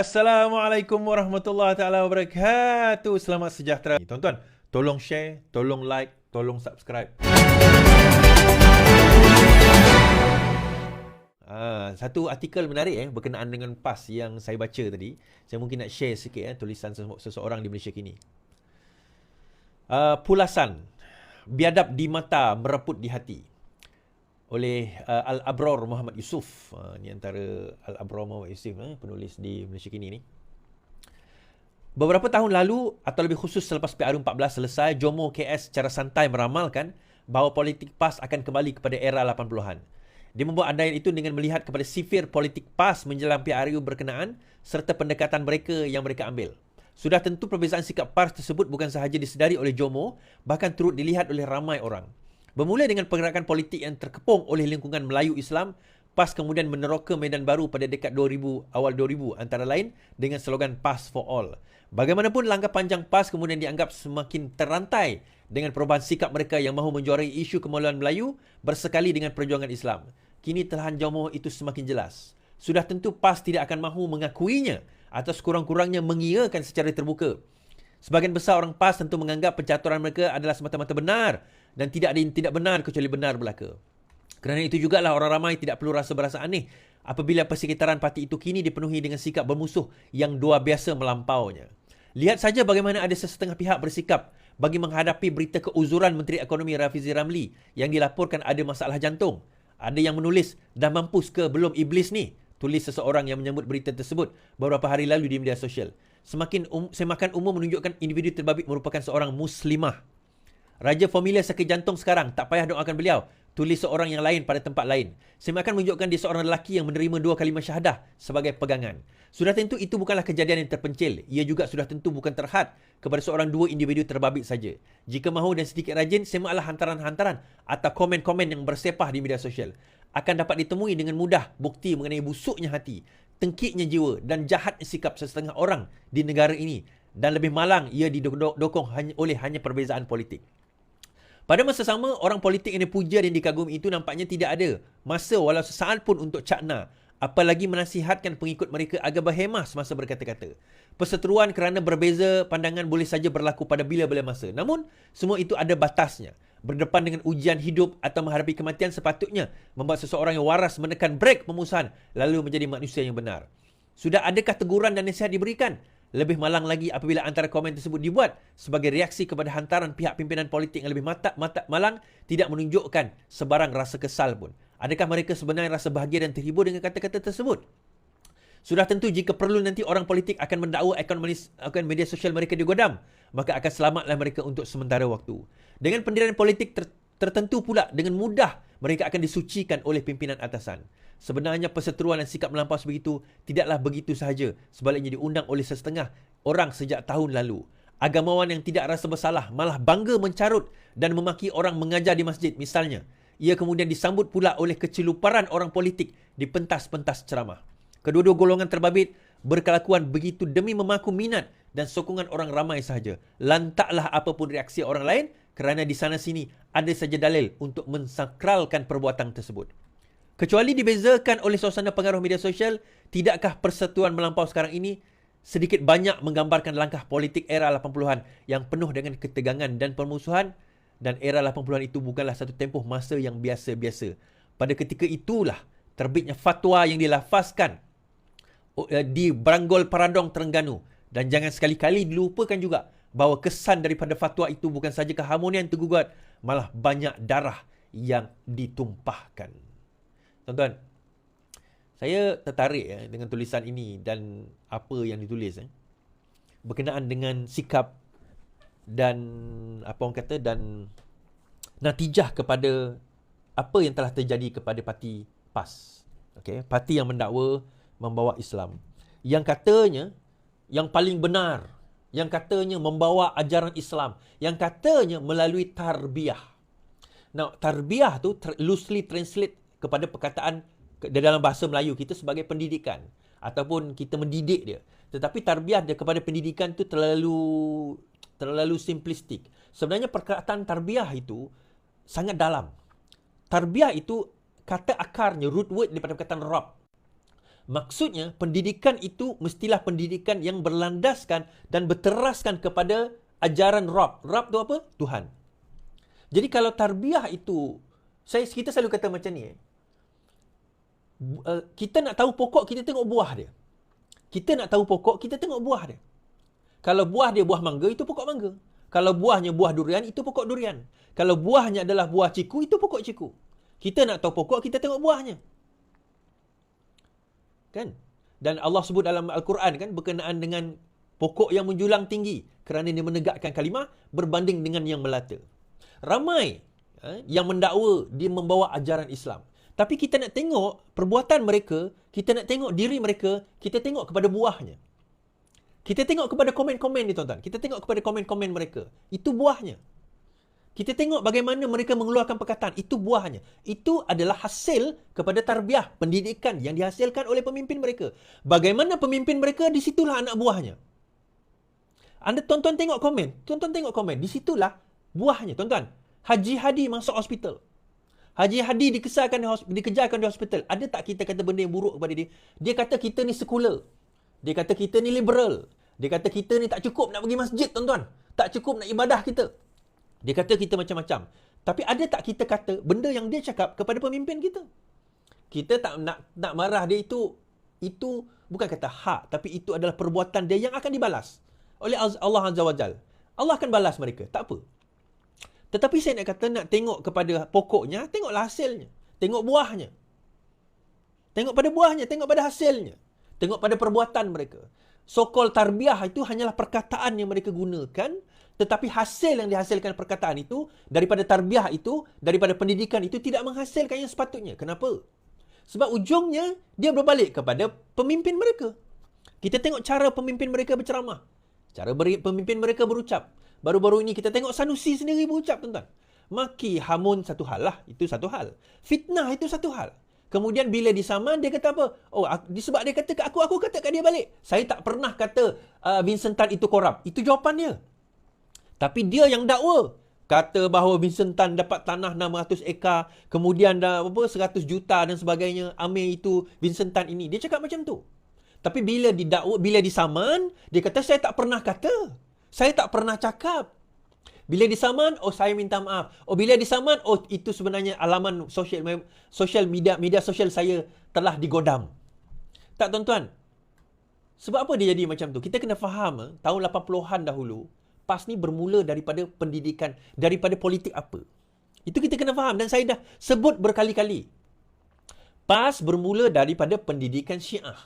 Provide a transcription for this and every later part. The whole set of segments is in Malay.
Assalamualaikum warahmatullahi taala wabarakatuh. Selamat sejahtera. Tuan-tuan, tolong share, tolong like, tolong subscribe. Satu artikel menarik berkenaan dengan PAS yang saya baca tadi. Saya mungkin nak share sikit tulisan seseorang di Malaysia kini. Pulasan, biadab di mata, mereput di hati. Oleh Al-Abror Muhammad Yusof. Ini antara Al-Abror Muhammad Yusof, penulis di Malaysia kini ni. Beberapa tahun lalu, atau lebih khusus selepas PRU14 selesai, Jomo KS secara santai meramalkan bahawa politik PAS akan kembali kepada era 80-an. Dia membuat andaian itu dengan melihat kepada sifir politik PAS menjelang PRU berkenaan serta pendekatan mereka yang mereka ambil. Sudah tentu perbezaan sikap PAS tersebut bukan sahaja disedari oleh Jomo, bahkan turut dilihat oleh ramai orang. Bermula dengan pergerakan politik yang terkepung oleh lingkungan Melayu Islam, PAS kemudian meneroka medan baru pada dekad 2000, awal 2000 antara lain dengan slogan PAS for All. Bagaimanapun langkah panjang PAS kemudian dianggap semakin terantai dengan perubahan sikap mereka yang mahu menjuarai isu kemaluan Melayu bersekali dengan perjuangan Islam. Kini telahan Jomo itu semakin jelas. Sudah tentu PAS tidak akan mahu mengakuinya atau sekurang-kurangnya mengiyakan secara terbuka. Sebahagian besar orang PAS tentu menganggap pencaturan mereka adalah semata-mata benar dan tidak ada yang tidak benar kecuali benar belaka. Kerana itu jugalah orang ramai tidak perlu berasa aneh apabila persekitaran parti itu kini dipenuhi dengan sikap bermusuh yang luar biasa melampaunya. Lihat saja bagaimana ada sesetengah pihak bersikap bagi menghadapi berita keuzuran Menteri Ekonomi Rafizi Ramli yang dilaporkan ada masalah jantung. Ada yang menulis, dah mampus ke belum iblis ni? Tulis seseorang yang menyambut berita tersebut beberapa hari lalu di media sosial. Semakin umum menunjukkan individu terbabit merupakan seorang muslimah. Raja Formula sakit jantung sekarang, tak payah doakan beliau. Tulis seorang yang lain pada tempat lain. Semakin menunjukkan dia seorang lelaki yang menerima 2 kalimah syahadah sebagai pegangan. Sudah tentu itu bukanlah kejadian yang terpencil. Ia juga sudah tentu bukan terhad kepada seorang 2 individu terbabit saja. Jika mahu dan sedikit rajin, semaklah hantaran-hantaran atau komen-komen yang bersepah di media sosial. Akan dapat ditemui dengan mudah bukti mengenai busuknya hati, tengkiknya jiwa dan jahatnya sikap sesetengah orang di negara ini. Dan lebih malang, ia didokong oleh hanya perbezaan politik. Pada masa sama, orang politik yang dipuja dan dikagumi itu nampaknya tidak ada masa walau sesaat pun untuk cakna, apalagi menasihatkan pengikut mereka agar berhemah semasa berkata-kata. Perseteruan kerana berbeza pandangan boleh saja berlaku pada bila-bila masa. Namun, semua itu ada batasnya. Berdepan dengan ujian hidup atau menghadapi kematian sepatutnya membuat seseorang yang waras menekan brek pemusuhan lalu menjadi manusia yang benar. Sudah adakah teguran dan nasihat diberikan? Lebih malang lagi apabila antara komen tersebut dibuat sebagai reaksi kepada hantaran pihak pimpinan politik yang lebih malang tidak menunjukkan sebarang rasa kesal pun. Adakah mereka sebenarnya rasa bahagia dan terhibur dengan kata-kata tersebut? Sudah tentu jika perlu nanti orang politik akan mendakwa akaun media sosial mereka digodam, maka akan selamatlah mereka untuk sementara waktu. Dengan pendirian politik tertentu pula dengan mudah mereka akan disucikan oleh pimpinan atasan. Sebenarnya perseteruan dan sikap melampau sebegitu tidaklah begitu sahaja, sebaliknya diundang oleh setengah orang sejak tahun lalu. Agamawan yang tidak rasa bersalah malah bangga mencarut dan memaki orang mengajar di masjid misalnya. Ia kemudian disambut pula oleh keceluparan orang politik di pentas-pentas ceramah. Kedua-dua golongan terbabit berkelakuan begitu demi memaku minat dan sokongan orang ramai sahaja. Lantaklah apapun reaksi orang lain kerana di sana sini ada saja dalil untuk mensakralkan perbuatan tersebut. Kecuali dibezakan oleh suasana pengaruh media sosial, tidakkah persetujuan melampau sekarang ini sedikit banyak menggambarkan langkah politik era 80-an yang penuh dengan ketegangan dan permusuhan? Dan era 80-an itu bukanlah satu tempoh masa yang biasa-biasa. Pada ketika itulah terbitnya fatwa yang dilafazkan di Branggol Paradong, Terengganu. Dan jangan sekali-kali dilupakan juga bahawa kesan daripada fatwa itu bukan saja keharmonian tergugat, malah banyak darah yang ditumpahkan. Tuan-tuan, saya tertarik dengan tulisan ini dan apa yang ditulis berkenaan dengan sikap dan dan natijah kepada apa yang telah terjadi kepada parti PAS. Okey, parti yang mendakwa membawa Islam. Yang katanya yang paling benar, yang katanya membawa ajaran Islam, yang katanya melalui tarbiyah. Now, tarbiyah tu loosely translate kepada perkataan dalam bahasa Melayu kita sebagai pendidikan ataupun kita mendidik dia. Tetapi tarbiyah dia kepada pendidikan tu terlalu simplistik. Sebenarnya perkataan tarbiyah itu sangat dalam. Tarbiyah itu kata akarnya, root word daripada perkataan Rab. Maksudnya, pendidikan itu mestilah pendidikan yang berlandaskan dan berteraskan kepada ajaran Rabb. Rabb tu apa? Tuhan. Jadi kalau tarbiyah itu, kita selalu kata macam ni, kita nak tahu pokok, kita tengok buah dia. Kita nak tahu pokok, kita tengok buah dia. Kalau buah dia buah mangga, itu pokok mangga. Kalau buahnya buah durian, itu pokok durian. Kalau buahnya adalah buah ciku, itu pokok ciku. Kita nak tahu pokok, kita tengok buahnya. Kan? Dan Allah sebut dalam Al-Quran kan berkenaan dengan pokok yang menjulang tinggi kerana dia menegakkan kalimah berbanding dengan yang melata. Ramai yang mendakwa dia membawa ajaran Islam. Tapi kita nak tengok perbuatan mereka, kita nak tengok diri mereka, kita tengok kepada buahnya. Kita tengok kepada komen-komen ni tuan-tuan. Kita tengok kepada komen-komen mereka. Itu buahnya. Kita tengok bagaimana mereka mengeluarkan perkataan. Itu buahnya. Itu adalah hasil kepada tarbiyah, pendidikan yang dihasilkan oleh pemimpin mereka. Bagaimana pemimpin mereka, disitulah anak buahnya. Anda tuan-tuan tengok komen. Tuan-tuan tengok komen. Disitulah buahnya. Tuan-tuan, Haji Hadi masuk hospital. Haji Hadi dikejarkan di hospital. Ada tak kita kata benda yang buruk kepada dia? Dia kata kita ni sekular. Dia kata kita ni liberal. Dia kata kita ni tak cukup nak pergi masjid, tuan-tuan. Tak cukup nak ibadah kita. Dia kata kita macam-macam. Tapi ada tak kita kata benda yang dia cakap kepada pemimpin kita? Kita tak nak marah dia, itu bukan kata hak, tapi itu adalah perbuatan dia yang akan dibalas oleh Allah Azza wa Jal. Allah akan balas mereka, tak apa. Tetapi saya nak kata, nak tengok kepada pokoknya, tengoklah hasilnya. Tengok buahnya. Tengok pada buahnya, tengok pada hasilnya. Tengok pada perbuatan mereka. So-called tarbiyah itu hanyalah perkataan yang mereka gunakan, tetapi hasil yang dihasilkan perkataan itu, daripada tarbiyah itu, daripada pendidikan itu, tidak menghasilkan yang sepatutnya. Kenapa? Sebab ujungnya, dia berbalik kepada pemimpin mereka. Kita tengok cara pemimpin mereka berceramah. Cara pemimpin mereka berucap. Baru-baru ini kita tengok Sanusi sendiri berucap, tuan-tuan. Maki hamun satu hal lah, itu satu hal. Fitnah itu satu hal. Kemudian bila disaman, dia kata apa? Oh, sebab dia kata kat aku kata kat dia balik. Saya tak pernah kata Vincent Tan itu korup. Itu jawapan dia. Tapi dia yang dakwa. Kata bahawa Vincent Tan dapat tanah 600 ekar, kemudian dah 100 juta dan sebagainya. Amir itu Vincent Tan ini. Dia cakap macam tu. Tapi bila didakwa, bila disaman, dia kata saya tak pernah kata. Saya tak pernah cakap. Bila disaman, oh saya minta maaf. Oh bila disaman, oh itu sebenarnya alaman sosial media sosial saya telah digodam. Tak, tuan-tuan? Sebab apa dia jadi macam tu? Kita kena faham, tahun 80-an dahulu, PAS ni bermula daripada pendidikan, daripada politik apa. Itu kita kena faham, dan saya dah sebut berkali-kali. PAS bermula daripada pendidikan Syiah.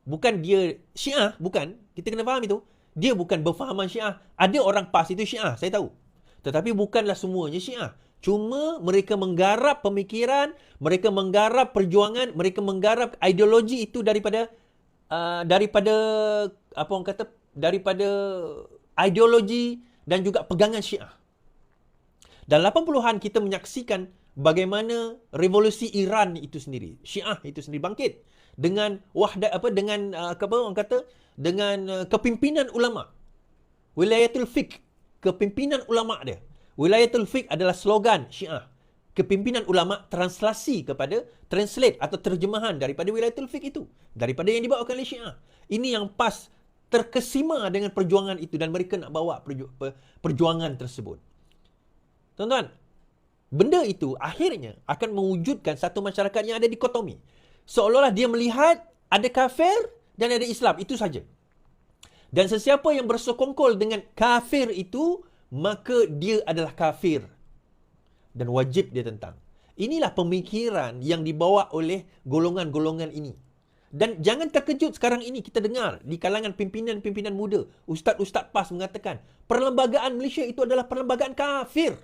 Bukan dia Syiah, bukan. Kita kena faham itu. Dia bukan berfahaman Syiah. Ada orang PAS itu Syiah, saya tahu. Tetapi bukanlah semuanya Syiah. Cuma mereka menggarap pemikiran, mereka menggarap perjuangan, mereka menggarap ideologi itu daripada apa orang kata, daripada ideologi dan juga pegangan Syiah. Dan 80-an kita menyaksikan bagaimana revolusi Iran itu sendiri, Syiah itu sendiri bangkit dengan dengan kepimpinan ulama. Wilayatul Fiqh, kepimpinan ulama dia. Wilayatul Fiqh adalah slogan Syiah. Kepimpinan ulama translate atau terjemahan daripada Wilayatul Fiqh itu, daripada yang dibawakan oleh Syiah. Ini yang PAS terkesima dengan perjuangan itu, dan mereka nak bawa perjuangan tersebut. Tuan-tuan, benda itu akhirnya akan mewujudkan satu masyarakat yang ada dikotomi. Seolah-olah dia melihat ada kafir dan ada Islam, itu saja. Dan sesiapa yang bersekongkol dengan kafir itu, maka dia adalah kafir dan wajib dia tentang. Inilah pemikiran yang dibawa oleh golongan-golongan ini. Dan jangan terkejut sekarang ini kita dengar di kalangan pimpinan-pimpinan muda, ustaz-ustaz PAS mengatakan, perlembagaan Malaysia itu adalah perlembagaan kafir.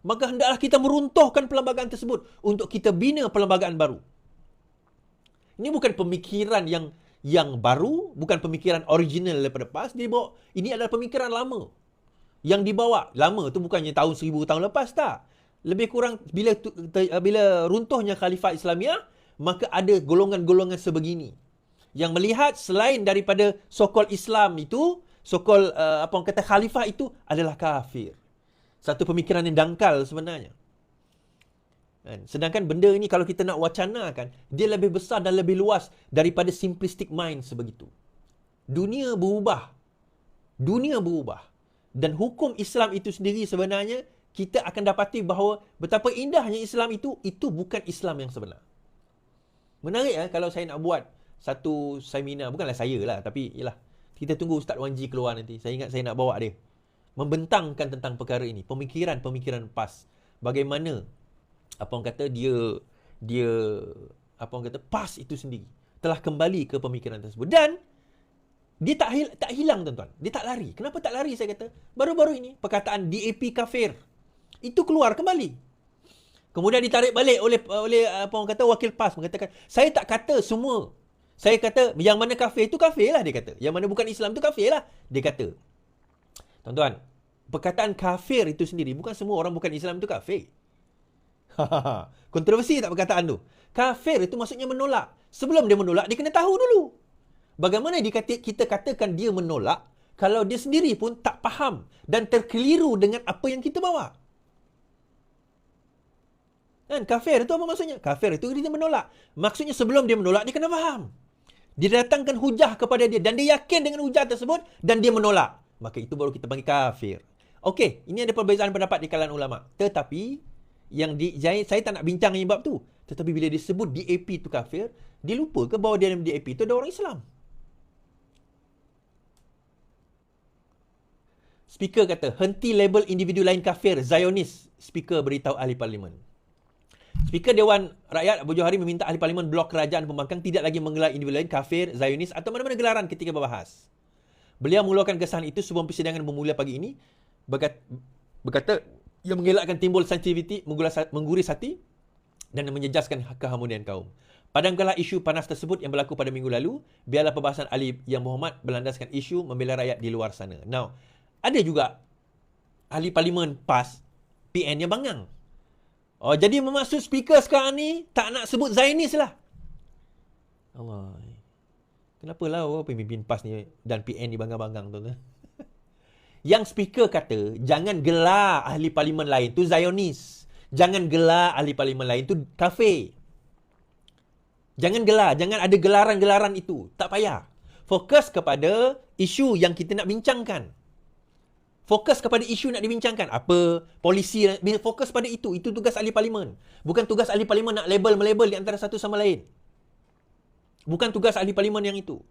Maka hendaklah kita meruntuhkan perlembagaan tersebut untuk kita bina perlembagaan baru. Ini bukan pemikiran yang baru, bukan pemikiran original daripada PAS. Ini adalah pemikiran lama. Yang dibawa, lama tu bukannya tahun 1000 tahun lepas, tak. Lebih kurang bila runtuhnya Khalifah Islamiah, maka ada golongan-golongan sebegini yang melihat selain daripada so-called Islam itu, so-called Khalifah itu adalah kafir. Satu pemikiran yang dangkal sebenarnya. Sedangkan benda ini kalau kita nak wacanakan, dia lebih besar dan lebih luas daripada simplistic mind sebegitu. Dunia berubah. Dunia berubah. Dan hukum Islam itu sendiri sebenarnya, kita akan dapati bahawa betapa indahnya Islam itu bukan Islam yang sebenar. Menarik kalau saya nak buat satu seminar, bukanlah saya lah, tapi yalah, kita tunggu Ustaz Wan Ji keluar nanti. Saya ingat saya nak bawa dia. Membentangkan tentang perkara ini, pemikiran-pemikiran PAS. Bagaimana apa orang kata dia apa orang kata PAS itu sendiri telah kembali ke pemikiran tersebut, dan dia tak hilang tuan-tuan. Dia tak lari. Kenapa tak lari saya kata? Baru-baru ini perkataan DAP kafir itu keluar kembali. Kemudian ditarik balik oleh apa orang kata wakil PAS mengatakan, saya tak kata semua. Saya kata yang mana kafir itu kafir lah, dia kata. Yang mana bukan Islam itu kafir lah, dia kata. Tuan-tuan, perkataan kafir itu sendiri, bukan semua orang bukan Islam itu kafir. Kontroversi tak perkataan tu? Kafir itu maksudnya menolak. Sebelum dia menolak, dia kena tahu dulu. Bagaimana kita katakan dia menolak kalau dia sendiri pun tak faham dan terkeliru dengan apa yang kita bawa? Kafir itu apa maksudnya? Kafir itu dia menolak. Maksudnya sebelum dia menolak, dia kena faham. Dia datangkan hujah kepada dia dan dia yakin dengan hujah tersebut dan dia menolak. Maka itu baru kita panggil kafir. Okey, ini ada perbezaan pendapat di kalangan ulama. Tetapi saya tak nak bincang dengan bab tu. Tetapi bila dia sebut DAP itu kafir, dia lupa ke bahawa dalam DAP itu ada orang Islam? Speaker kata, henti label individu lain kafir, Zionis. Speaker beritahu ahli parlimen. Speaker Dewan Rakyat Abu Johari meminta ahli parlimen blok kerajaan pembangkang tidak lagi menggelar individu lain kafir, Zionis atau mana-mana gelaran ketika berbahas. Beliau mengeluarkan kesan itu sebelum persidangan bermula pagi ini. Berkata, ia mengelakkan timbul sensitiviti, mengguris hati dan menjejaskan keharmonian kaum. Padamkanlah isu panas tersebut yang berlaku pada minggu lalu. Biarlah perbahasan ahli yang Muhammad berlandaskan isu membela rakyat di luar sana. Now, ada juga ahli parlimen PAS, PN yang bangang. Jadi bermaksud speaker sekarang ni tak nak sebut Zionis lah. Allah. Kenapalah pemimpin PAS ni dan PN ni bangang-bangang tu? Yang speaker kata, jangan gelar ahli parlimen lain tu Zionis. Jangan gelar ahli parlimen lain tu kafir. Jangan gelar, jangan ada gelaran-gelaran itu. Tak payah. Fokus kepada isu yang kita nak bincangkan. Fokus kepada isu nak dibincangkan. Apa polisi, fokus pada itu. Itu tugas ahli parlimen. Bukan tugas ahli parlimen nak label-melabel di antara satu sama lain. Bukan tugas ahli parlimen yang itu.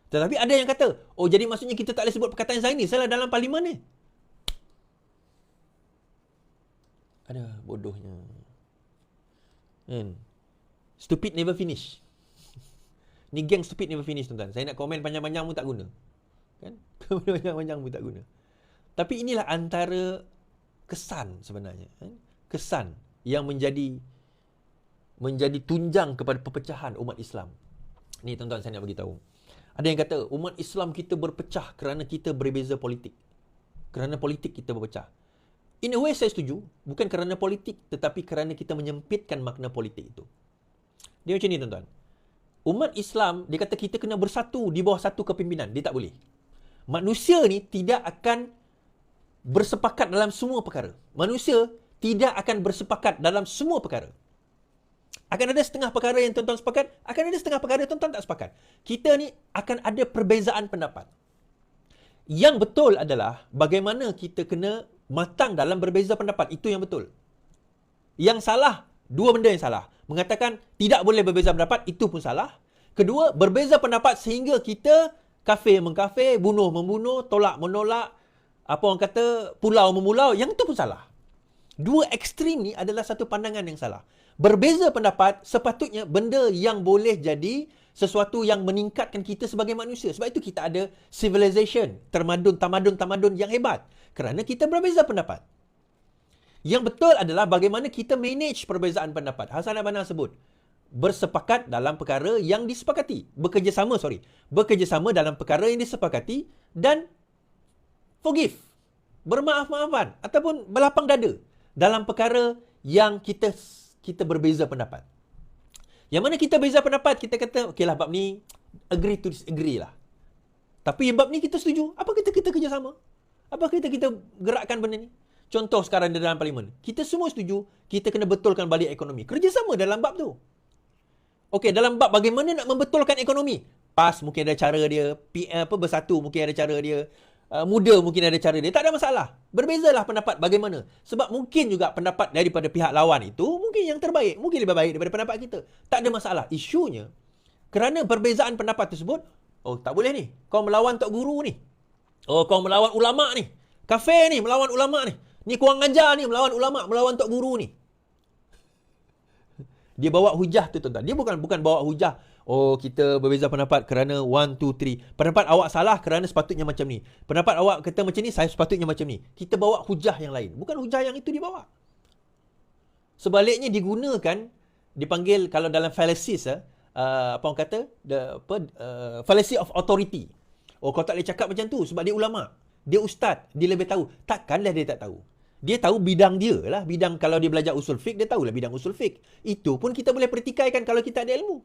Tetapi ada yang kata, jadi maksudnya kita tak boleh sebut perkataan Zionis salah dalam parlimen ni. Ada bodohnya. Stupid never finish. Ni geng stupid never finish, tuan-tuan. Saya nak komen panjang-panjang pun tak guna. Kan? Panjang-panjang pun tak guna. Tapi inilah antara kesan sebenarnya. Kesan yang menjadi tunjang kepada perpecahan umat Islam. Ni tuan-tuan saya nak beritahu. Ada yang kata umat Islam kita berpecah kerana kita berbeza politik. Kerana politik kita berpecah. In a way saya setuju. Bukan kerana politik, tetapi kerana kita menyempitkan makna politik itu. Dia macam ni tuan-tuan. Umat Islam, dia kata kita kena bersatu di bawah satu kepimpinan. Dia tak boleh. Manusia ni tidak akan bersepakat dalam semua perkara. Manusia tidak akan bersepakat dalam semua perkara. Akan ada setengah perkara yang tuan-tuan sepakat, akan ada setengah perkara yang tuan-tuan tak sepakat. Kita ni akan ada perbezaan pendapat. Yang betul adalah bagaimana kita kena matang dalam berbeza pendapat. Itu yang betul. Yang salah, dua benda yang salah. Mengatakan tidak boleh berbeza pendapat, itu pun salah. Kedua, berbeza pendapat sehingga kita kafir mengkafir, bunuh membunuh, tolak menolak, apa orang kata, pulau memulau, yang itu pun salah. Dua ekstrim ni adalah satu pandangan yang salah. Berbeza pendapat sepatutnya benda yang boleh jadi sesuatu yang meningkatkan kita sebagai manusia. Sebab itu kita ada civilization, tamadun yang hebat. Kerana kita berbeza pendapat. Yang betul adalah bagaimana kita manage perbezaan pendapat. Hasan Al-Banna sebut, bersepakat dalam perkara yang disepakati. Bekerjasama dalam perkara yang disepakati dan forgive. Bermaaf-maafan ataupun berlapang dada dalam perkara yang kita berbeza pendapat. Yang mana kita beza pendapat, kita kata, okeylah bab ni, agree to disagree lah. Tapi bab ni kita setuju. Apa kita kerjasama? Apa kita gerakkan benda ni? Contoh sekarang di dalam parlimen. Kita semua setuju, kita kena betulkan balik ekonomi. Kerjasama dalam bab tu. Okey, dalam bab bagaimana nak membetulkan ekonomi. PAS mungkin ada cara dia, Bersatu mungkin ada cara dia, Muda mungkin ada cara dia. Tak ada masalah. Berbezalah pendapat bagaimana. Sebab mungkin juga pendapat daripada pihak lawan itu mungkin yang terbaik. Mungkin lebih baik daripada pendapat kita. Tak ada masalah. Isunya, kerana perbezaan pendapat tersebut, oh tak boleh ni. Kau melawan Tok Guru ni. Oh kau melawan ulama' ni. Kafe ni melawan ulama' ni. Ni kurang ajar ni melawan ulama', melawan Tok Guru ni. Dia bawa hujah tu tuan-tuan. Dia bukan bawa hujah. Oh, kita berbeza pendapat kerana 1, 2, 3. Pendapat awak salah kerana sepatutnya macam ni. Pendapat awak kata macam ni, saya sepatutnya macam ni. Kita bawa hujah yang lain. Bukan hujah yang itu dibawa. Sebaliknya digunakan, dipanggil kalau dalam fallacies, apa orang kata? Fallacy of authority. Oh, kau tak boleh cakap macam tu sebab dia ulama'. Dia ustaz. Dia lebih tahu. Takkanlah dia tak tahu. Dia tahu bidang dia lah. Bidang kalau dia belajar usul fiqh, dia tahulah bidang usul fiqh. Itu pun kita boleh pertikaikan kalau kita ada ilmu.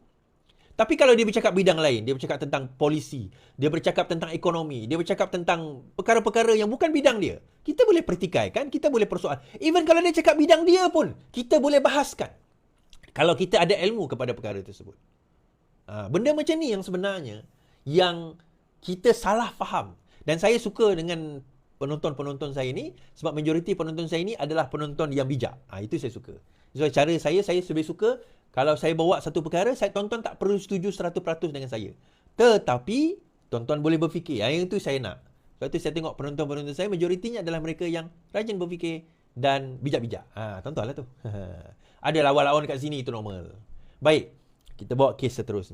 Tapi kalau dia bercakap bidang lain, dia bercakap tentang polisi, dia bercakap tentang ekonomi, dia bercakap tentang perkara-perkara yang bukan bidang dia, kita boleh pertikaikan, kita boleh persoal. Even kalau dia cakap bidang dia pun, kita boleh bahaskan. Kalau kita ada ilmu kepada perkara tersebut. Benda macam ni yang sebenarnya, yang kita salah faham. Dan saya suka dengan penonton-penonton saya ni, sebab majoriti penonton saya ni adalah penonton yang bijak. Itu saya suka. So, cara saya lebih suka, kalau saya bawa satu perkara, tonton tak perlu setuju 100% dengan saya. Tetapi, tonton boleh berfikir. Yang itu saya nak. Sebab itu saya tengok penonton-penonton saya, majoritinya adalah mereka yang rajin berfikir dan bijak-bijak. Tontonlah tu. Ada lawan-lawan kat sini, itu normal. Baik, kita bawa kes seterusnya.